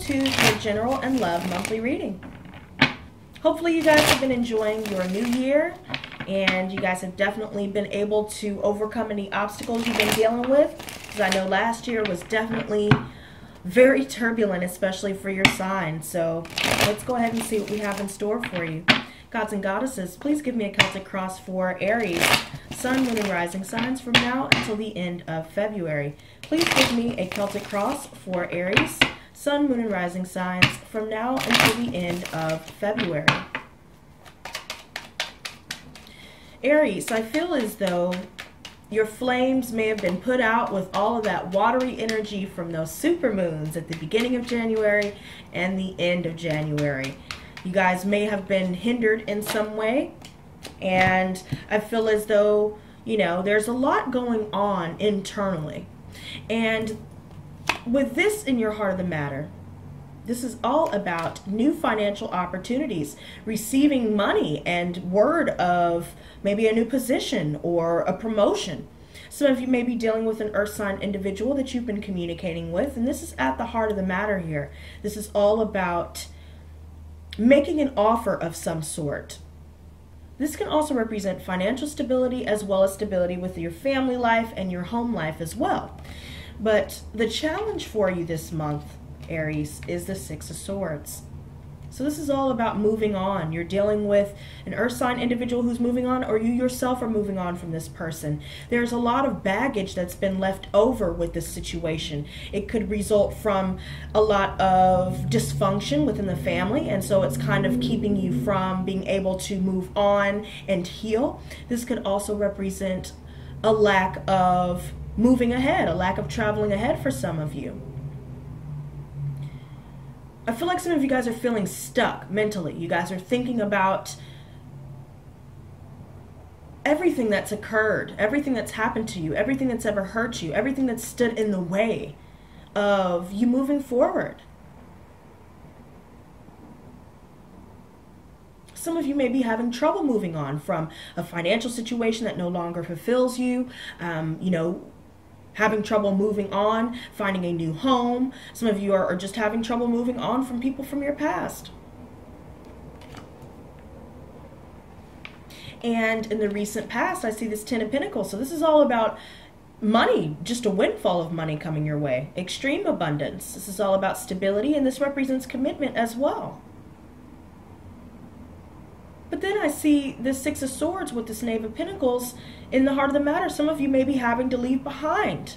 to your general and love monthly reading. Hopefully you guys have been enjoying your new year, and you guys have definitely been able to overcome any obstacles you've been dealing with, because I know last year was definitely very turbulent, especially for your sign. So let's go ahead and see what we have in store for you. Gods and goddesses, please give me a Celtic cross for Aries, Sun, Moon, and Rising signs from now until the end of February. Please give me a Celtic cross for Aries, Sun, Moon, and Rising signs from now until the end of February. Aries, I feel as though your flames may have been put out with all of that watery energy from those supermoons at the beginning of January and the end of January. You guys may have been hindered in some way, and I feel as though, you know, there's a lot going on internally. And with this in your heart of the matter, this is all about new financial opportunities, receiving money and word of maybe a new position or a promotion. Some of you may be dealing with an earth sign individual that you've been communicating with, and this is at the heart of the matter here. This is all about making an offer of some sort. This can also represent financial stability as well as stability with your family life and your home life as well. But the challenge for you this month, Aries, is the Six of Swords. So this is all about moving on. You're dealing with an earth sign individual who's moving on, or you yourself are moving on from this person. There's a lot of baggage that's been left over with this situation. It could result from a lot of dysfunction within the family, and so it's kind of keeping you from being able to move on and heal. This could also represent a lack of moving ahead, a lack of traveling ahead for some of you. I feel like some of you guys are feeling stuck mentally. You guys are thinking about everything that's occurred, everything that's happened to you, everything that's ever hurt you, everything that's stood in the way of you moving forward. Some of you may be having trouble moving on from a financial situation that no longer fulfills you, you know, having trouble moving on, finding a new home. Some of you are just having trouble moving on from people from your past. And in the recent past, I see this Ten of Pentacles. So this is all about money, just a windfall of money coming your way. Extreme abundance. This is all about stability, and this represents commitment as well. But then I see the Six of Swords with this Knave of Pentacles in the heart of the matter. Some of you may be having to leave behind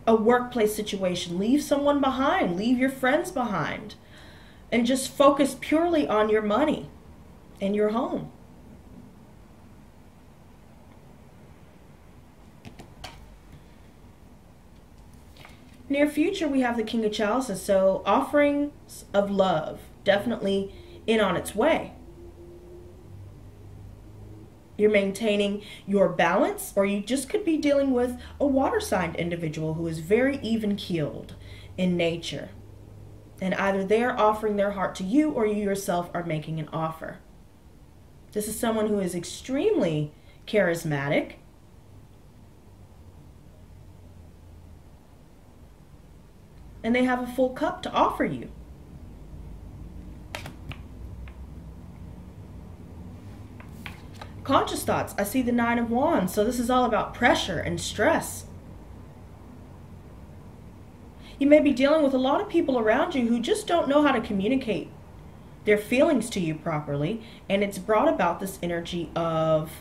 a workplace situation. Leave someone behind. Leave your friends behind. And just focus purely on your money and your home. Near future, we have the King of Chalices, so offerings of love, definitely in on its way. You're maintaining your balance, or you just could be dealing with a water sign individual who is very even-keeled in nature. And either they're offering their heart to you, or you yourself are making an offer. This is someone who is extremely charismatic, and they have a full cup to offer you. Conscious thoughts. I see the Nine of Wands. So this is all about pressure and stress. You may be dealing with a lot of people around you who just don't know how to communicate their feelings to you properly. And it's brought about this energy of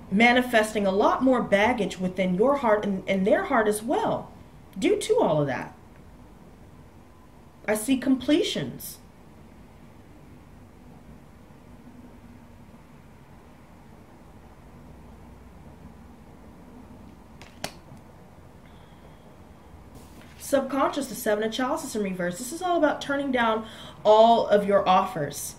manifesting a lot more baggage within your heart and their heart as well, due to all of that. I see completions. Subconscious, the Seven of Chalices in reverse. This is all about turning down all of your offers.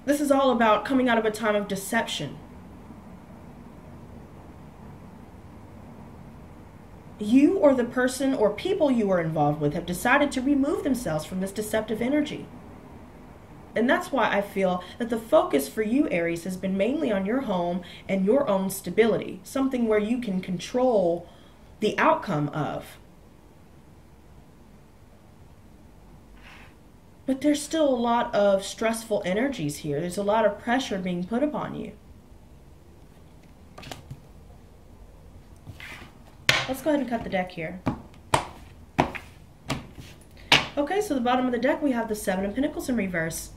This is all about coming out of a time of deception. You or the person or people you were involved with have decided to remove themselves from this deceptive energy. And that's why I feel that the focus for you, Aries, has been mainly on your home and your own stability, something where you can control the outcome of. But there's still a lot of stressful energies here. There's a lot of pressure being put upon you. Let's go ahead and cut the deck here. Okay, so the bottom of the deck, we have the Seven of Pentacles in reverse.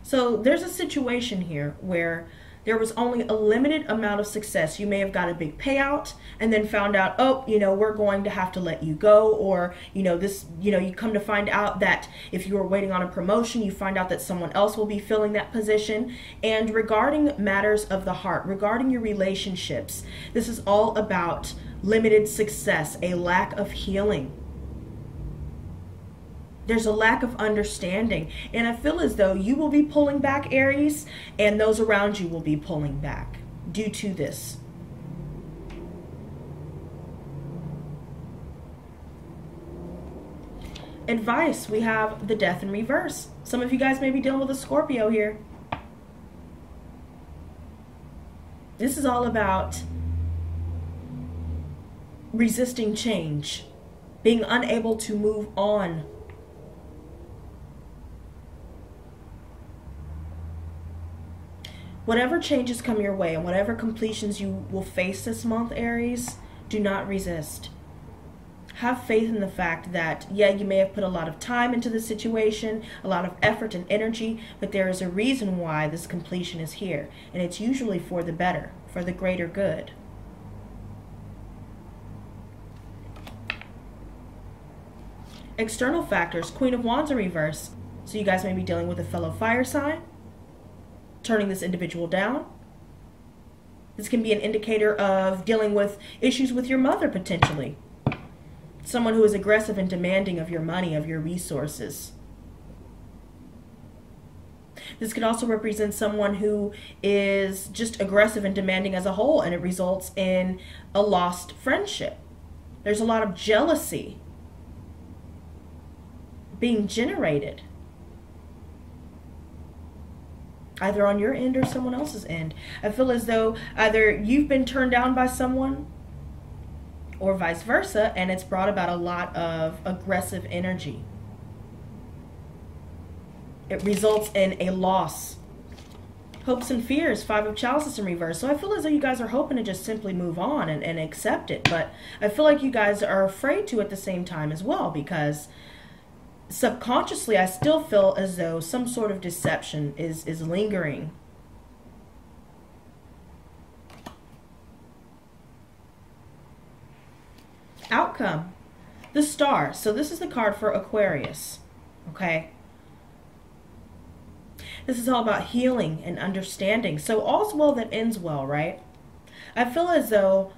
So there's a situation here where there was only a limited amount of success. You may have got a big payout and then found out, oh, we're going to have to let you go. Or, you come to find out that if you were waiting on a promotion, you find out that someone else will be filling that position. And regarding matters of the heart, regarding your relationships, this is all about limited success, a lack of healing. There's a lack of understanding. And I feel as though you will be pulling back, Aries, and those around you will be pulling back due to this. Advice, we have the Death in reverse. Some of you guys may be dealing with a Scorpio here. This is all about resisting change, being unable to move on. Whatever changes come your way and whatever completions you will face this month, Aries, do not resist. Have faith in the fact that, yeah, you may have put a lot of time into the situation, a lot of effort and energy, but there is a reason why this completion is here. And it's usually for the better, for the greater good. External factors, Queen of Wands in reverse. So you guys may be dealing with a fellow fire sign, turning this individual down. This can be an indicator of dealing with issues with your mother, potentially. Someone who is aggressive and demanding of your money, of your resources. This could also represent someone who is just aggressive and demanding as a whole, and it results in a lost friendship. There's a lot of jealousy being generated, either on your end or someone else's end. I feel as though either you've been turned down by someone or vice versa, and it's brought about a lot of aggressive energy. It results in a loss. Hopes and fears, Five of Chalices in reverse. So I feel as though you guys are hoping to just simply move on and accept it, but I feel like you guys are afraid to at the same time as well, because subconsciously, I still feel as though some sort of deception is lingering. Outcome, the Star. So this is the card for Aquarius, okay? This is all about healing and understanding. So all's well that ends well, right? I feel as though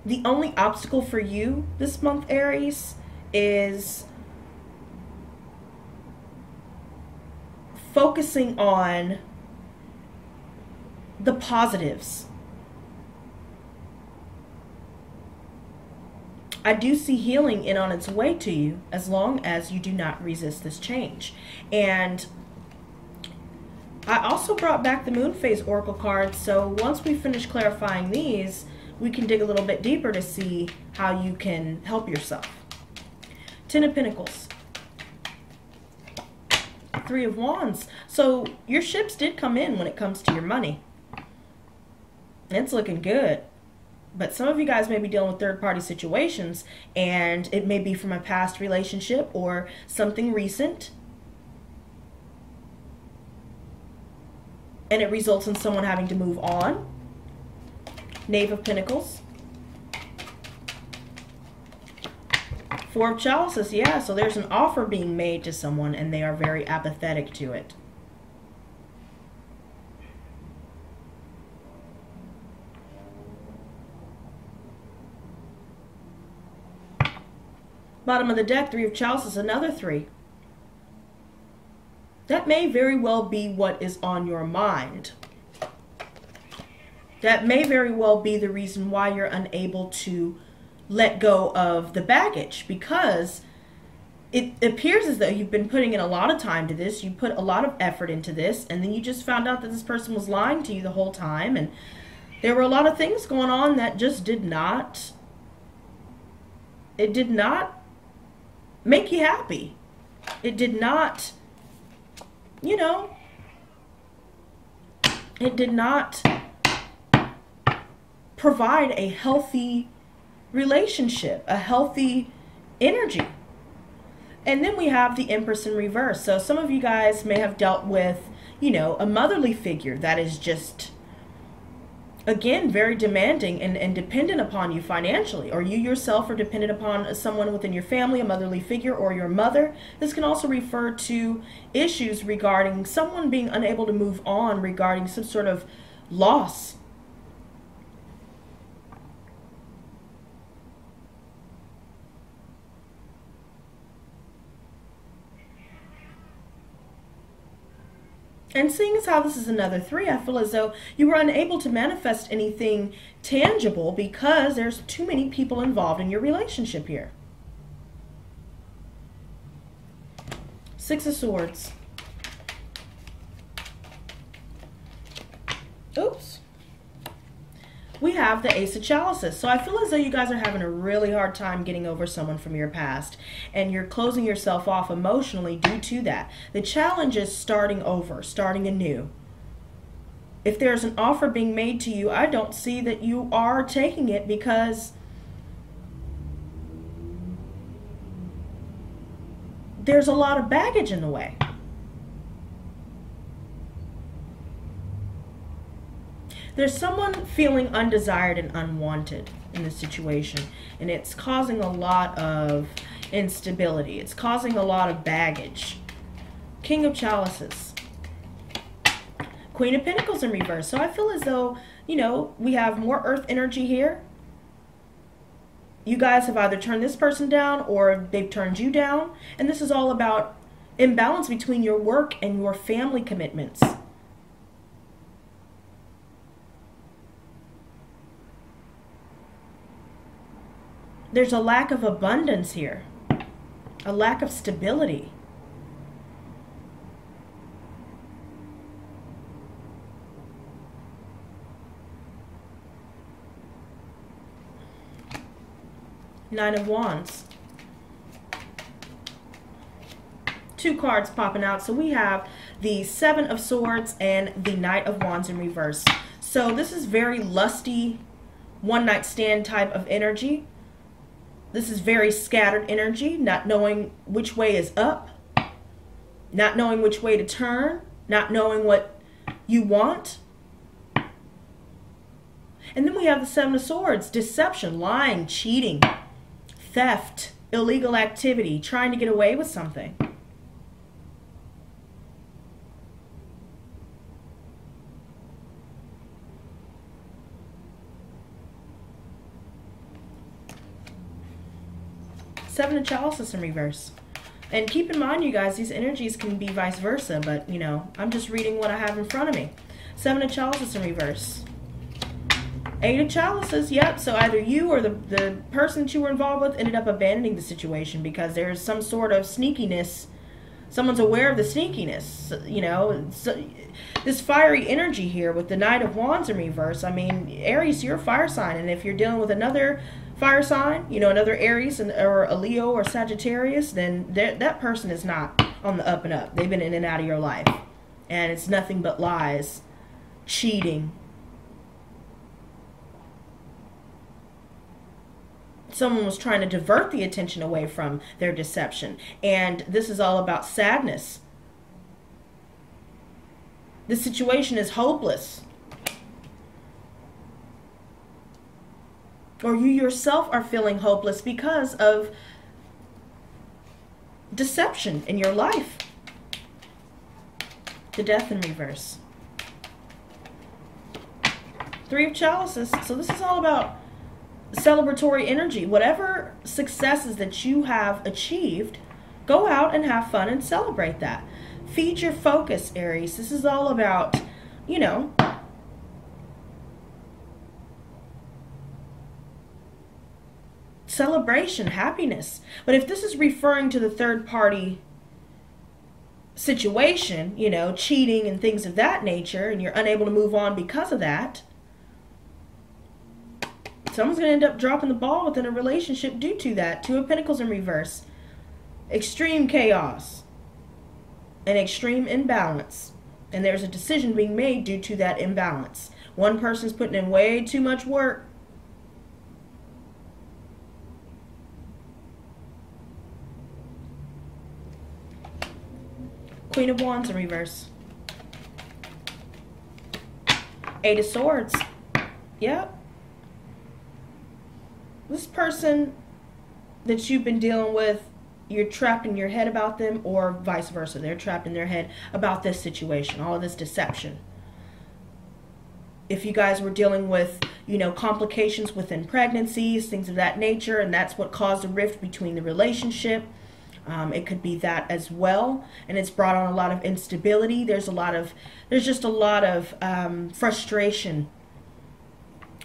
the only obstacle for you this month, Aries, is focusing on the positives. I do see healing in on its way to you as long as you do not resist this change. And I also brought back the Moon Phase Oracle cards, so once we finish clarifying these, we can dig a little bit deeper to see how you can help yourself. Ten of Pentacles. Three of Wands. So your ships did come in when it comes to your money. It's looking good. But some of you guys may be dealing with third-party situations, and it may be from a past relationship or something recent. And it results in someone having to move on. Knave of Pentacles. Four of Chalices, yeah, so there's an offer being made to someone and they are very apathetic to it. Bottom of the deck, Three of Chalices, another three. That may very well be what is on your mind. That may very well be the reason why you're unable to let go of the baggage, because it appears as though you've been putting in a lot of time to this. You put a lot of effort into this, and then you just found out that this person was lying to you the whole time, and there were a lot of things going on that just did not make you happy. It did not, you know, it did not provide a healthy relationship, a healthy energy. And then we have the Empress in reverse. So some of you guys may have dealt with, you know, a motherly figure that is just, again, very demanding and dependent upon you financially, or you yourself are dependent upon someone within your family, a motherly figure, or your mother. This can also refer to issues regarding someone being unable to move on regarding some sort of loss. And seeing as how this is another 3, I feel as though you were unable to manifest anything tangible because there's too many people involved in your relationship here. 6 of Swords. Oops. We have the Ace of Chalices. So I feel as though you guys are having a really hard time getting over someone from your past, and you're closing yourself off emotionally due to that. The challenge is starting over, starting anew. If there's an offer being made to you, I don't see that you are taking it because there's a lot of baggage in the way. There's someone feeling undesired and unwanted in this situation, and it's causing a lot of instability. It's causing a lot of baggage. King of Chalices. Queen of Pentacles in reverse. So I feel as though, you know, we have more earth energy here. You guys have either turned this person down or they've turned you down, and this is all about imbalance between your work and your family commitments. There's a lack of abundance here, a lack of stability. Nine of Wands. 2 cards popping out. So we have the 7 of Swords and the Knight of Wands in reverse. So this is very lusty, one-night stand type of energy. This is very scattered energy, not knowing which way is up, not knowing which way to turn, not knowing what you want. And then we have the 7 of Swords, deception, lying, cheating, theft, illegal activity, trying to get away with something. Seven of Chalices in reverse. And keep in mind, you guys, these energies can be vice versa, but, you know, I'm just reading what I have in front of me. 7 of Chalices in reverse. 8 of Chalices, yep. So either you or the person that you were involved with ended up abandoning the situation because there's some sort of sneakiness. Someone's aware of the sneakiness, you know. So, this fiery energy here with the Knight of Wands in reverse. I mean, Aries, you're a fire sign, and if you're dealing with another fire sign, you know, another Aries or a Leo or Sagittarius, then that person is not on the up and up. They've been in and out of your life, and it's nothing but lies, cheating. Someone was trying to divert the attention away from their deception, and this is all about sadness. The situation is hopeless. Or you yourself are feeling hopeless because of deception in your life. The Death in reverse. 3 of Chalices. So this is all about celebratory energy. Whatever successes that you have achieved, go out and have fun and celebrate that. Feed your focus, Aries. This is all about, you know, celebration, happiness. But if this is referring to the third party situation, you know, cheating and things of that nature, and you're unable to move on because of that, someone's going to end up dropping the ball within a relationship due to that. Two of Pentacles in reverse. Extreme chaos and extreme imbalance. And there's a decision being made due to that imbalance. One person's putting in way too much work. Queen of Wands in reverse. Eight of Swords. Yep. This person that you've been dealing with, you're trapped in your head about them, or vice versa. They're trapped in their head about this situation, all of this deception. If you guys were dealing with, you know, complications within pregnancies, things of that nature, and that's what caused a rift between the relationship, it could be that as well. And it's brought on a lot of instability. There's just a lot of frustration,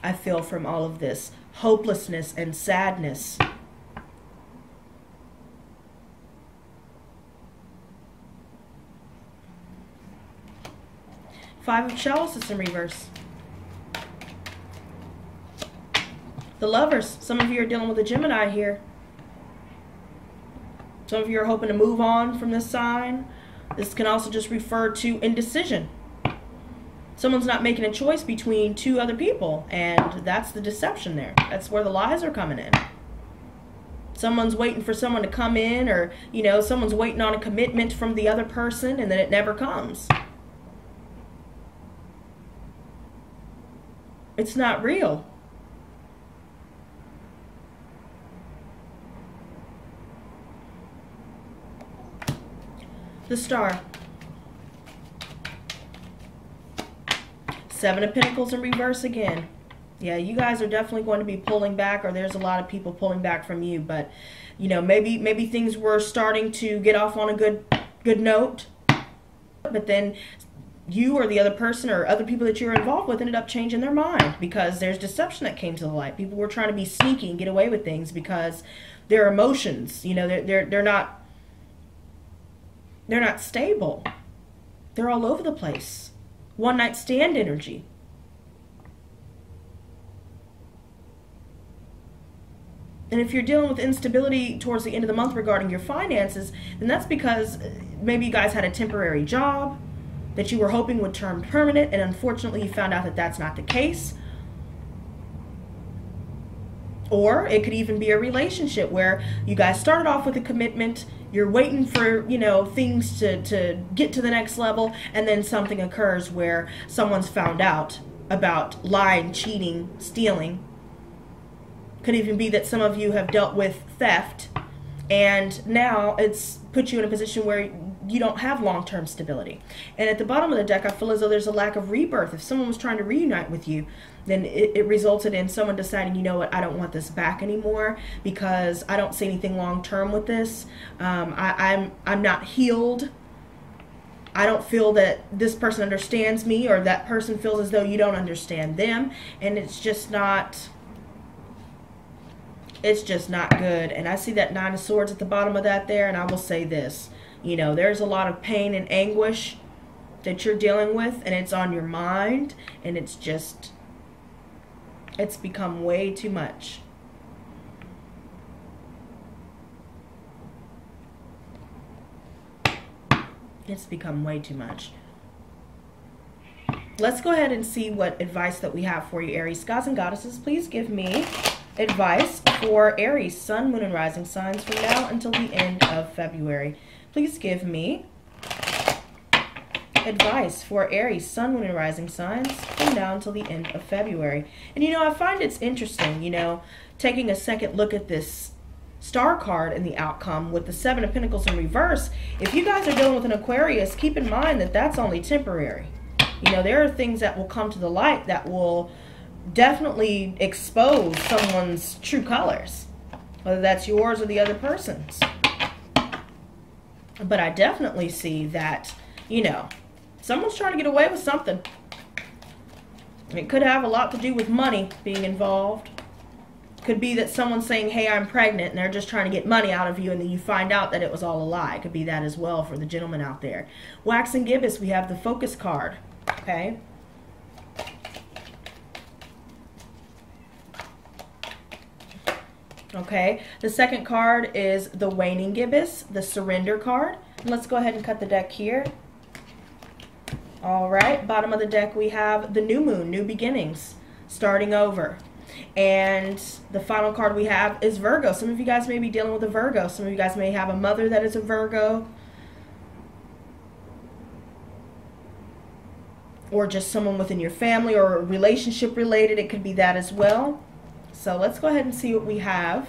I feel, from all of this. Hopelessness and sadness. Five of Chalices in reverse. The Lovers. Some of you are dealing with a Gemini here. Some of you are hoping to move on from this sign. This can also just refer to indecision. Someone's not making a choice between two other people, and that's the deception there. That's where the lies are coming in. Someone's waiting for someone to come in, or, you know, someone's waiting on a commitment from the other person, and then it never comes. It's not real. The Star. Seven of Pentacles in reverse again. Yeah, you guys are definitely going to be pulling back, or there's a lot of people pulling back from you. But, you know, maybe things were starting to get off on a good note. But then you or the other person or other people that you were involved with ended up changing their mind because there's deception that came to the light. People were trying to be sneaky and get away with things because their emotions, you know, they're not stable. They're all over the place. One night stand energy. And if you're dealing with instability towards the end of the month regarding your finances, then that's because maybe you guys had a temporary job that you were hoping would turn permanent, and unfortunately you found out that that's not the case. Or it could even be a relationship where you guys started off with a commitment, you're waiting for, you know, things to get to the next level, and then something occurs where someone's found out about lying, cheating, stealing. Could even be that some of you have dealt with theft, and now it's put you in a position where you don't have long-term stability. And at the bottom of the deck, I feel as though there's a lack of rebirth. If someone was trying to reunite with you, then it resulted in someone deciding, you know what, I don't want this back anymore because I don't see anything long-term with this. I'm not healed. I don't feel that this person understands me, or that person feels as though you don't understand them. And it's just not good. And I see that Nine of Swords at the bottom of that there, and I will say this. You know, there's a lot of pain and anguish that you're dealing with, and it's on your mind, and it's become way too much. It's become way too much. Let's go ahead and see what advice that we have for you, Aries. Gods and goddesses, please give me advice for Aries, Sun, Moon, and Rising signs from now until the end of February. Please give me advice for Aries, Sun, Moon, and Rising signs from now until the end of February. And, you know, I find it's interesting, you know, taking a second look at this Star card and the outcome with the Seven of Pentacles in reverse. If you guys are dealing with an Aquarius, keep in mind that that's only temporary. You know, there are things that will come to the light that will definitely expose someone's true colors, whether that's yours or the other person's. But I definitely see that, you know, someone's trying to get away with something. It could have a lot to do with money being involved. Could be that someone's saying, hey, I'm pregnant, and they're just trying to get money out of you, and then you find out that it was all a lie. Could be that as well for the gentleman out there. Wax and Gibbous, we have the Focus card, okay? Okay, the second card is the Waning Gibbous, the Surrender card. And let's go ahead and cut the deck here. All right, bottom of the deck we have the New Moon, New Beginnings, starting over. And the final card we have is Virgo. Some of you guys may be dealing with a Virgo. Some of you guys may have a mother that is a Virgo. Or just someone within your family or relationship related. It could be that as well. So let's go ahead and see what we have.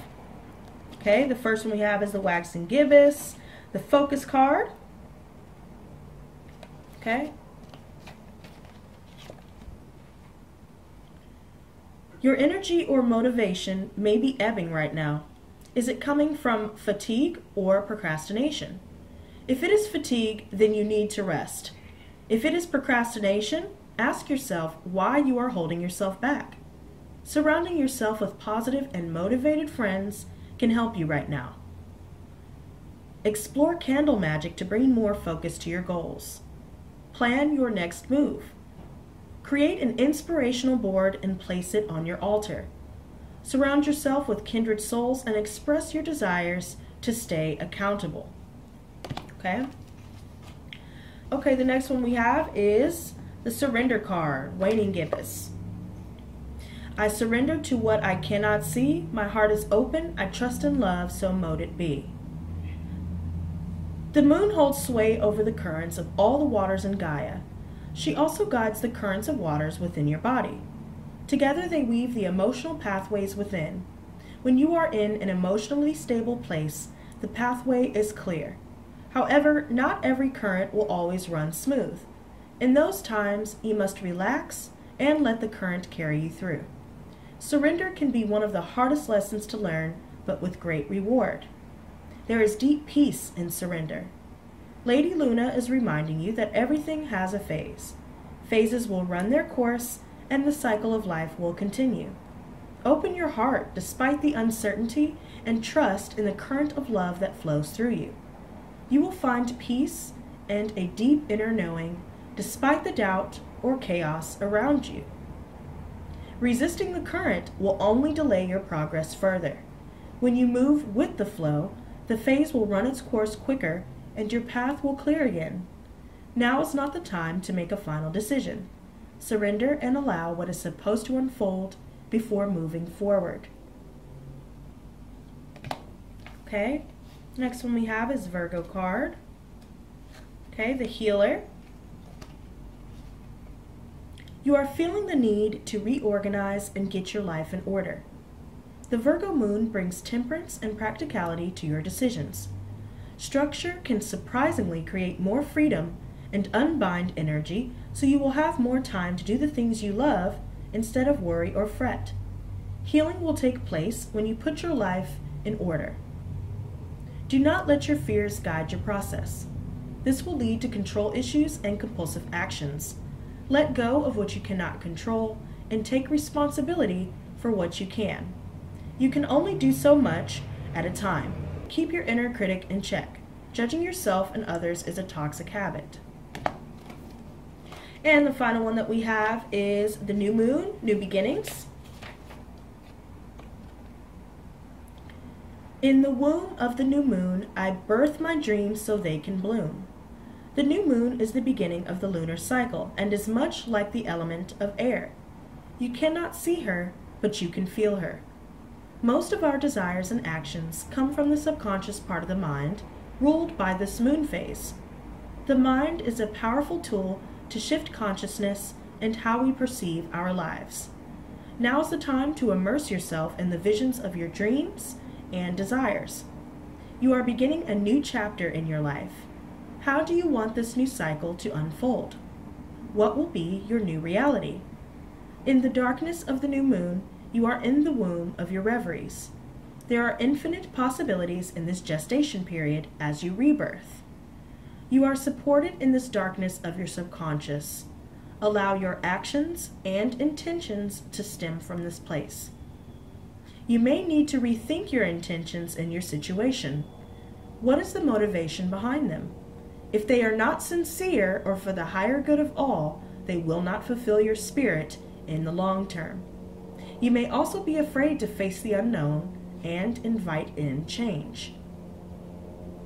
Okay, the first one we have is the Wax and Gibbous, the Focus card. Okay. Your energy or motivation may be ebbing right now. Is it coming from fatigue or procrastination? If it is fatigue, then you need to rest. If it is procrastination, ask yourself why you are holding yourself back. Surrounding yourself with positive and motivated friends can help you right now. Explore candle magic to bring more focus to your goals. Plan your next move. Create an inspirational board and place it on your altar. Surround yourself with kindred souls and express your desires to stay accountable. Okay? Okay, the next one we have is the Surrender card, Waning Gibbous. I surrender to what I cannot see. My heart is open. I trust in love, so mote it be. The moon holds sway over the currents of all the waters in Gaia. She also guides the currents of waters within your body. Together they weave the emotional pathways within. When you are in an emotionally stable place, the pathway is clear. However, not every current will always run smooth. In those times, you must relax and let the current carry you through. Surrender can be one of the hardest lessons to learn, but with great reward. There is deep peace in surrender. Lady Luna is reminding you that everything has a phase. Phases will run their course, and the cycle of life will continue. Open your heart despite the uncertainty and trust in the current of love that flows through you. You will find peace and a deep inner knowing despite the doubt or chaos around you. Resisting the current will only delay your progress further. When you move with the flow, the phase will run its course quicker and your path will clear again. Now is not the time to make a final decision. Surrender and allow what is supposed to unfold before moving forward. Okay, next one we have is Virgo card. Okay, the Healer. You are feeling the need to reorganize and get your life in order. The Virgo moon brings temperance and practicality to your decisions. Structure can surprisingly create more freedom and unbind energy, so you will have more time to do the things you love instead of worry or fret. Healing will take place when you put your life in order. Do not let your fears guide your process. This will lead to control issues and compulsive actions. Let go of what you cannot control and take responsibility for what you can. You can only do so much at a time. Keep your inner critic in check. Judging yourself and others is a toxic habit. And the final one that we have is the New Moon, New Beginnings. In the womb of the new moon, I birth my dreams so they can bloom. The new moon is the beginning of the lunar cycle and is much like the element of air. You cannot see her, but you can feel her. Most of our desires and actions come from the subconscious part of the mind, ruled by this moon phase. The mind is a powerful tool to shift consciousness and how we perceive our lives. Now is the time to immerse yourself in the visions of your dreams and desires. You are beginning a new chapter in your life. How do you want this new cycle to unfold? What will be your new reality? In the darkness of the new moon, you are in the womb of your reveries. There are infinite possibilities in this gestation period as you rebirth. You are supported in this darkness of your subconscious. Allow your actions and intentions to stem from this place. You may need to rethink your intentions in your situation. What is the motivation behind them? If they are not sincere or for the higher good of all, they will not fulfill your spirit in the long term. You may also be afraid to face the unknown and invite in change.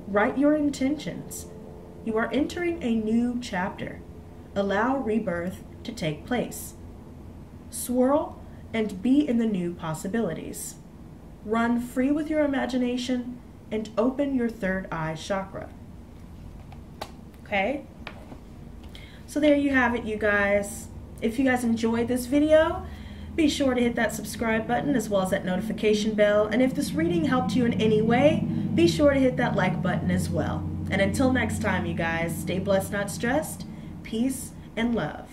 Write your intentions. You are entering a new chapter. Allow rebirth to take place. Swirl and be in the new possibilities. Run free with your imagination and open your third eye chakra. Okay? So there you have it, you guys. If you guys enjoyed this video, be sure to hit that subscribe button as well as that notification bell. And if this reading helped you in any way, be sure to hit that like button as well. And until next time, you guys, stay blessed, not stressed. Peace and love.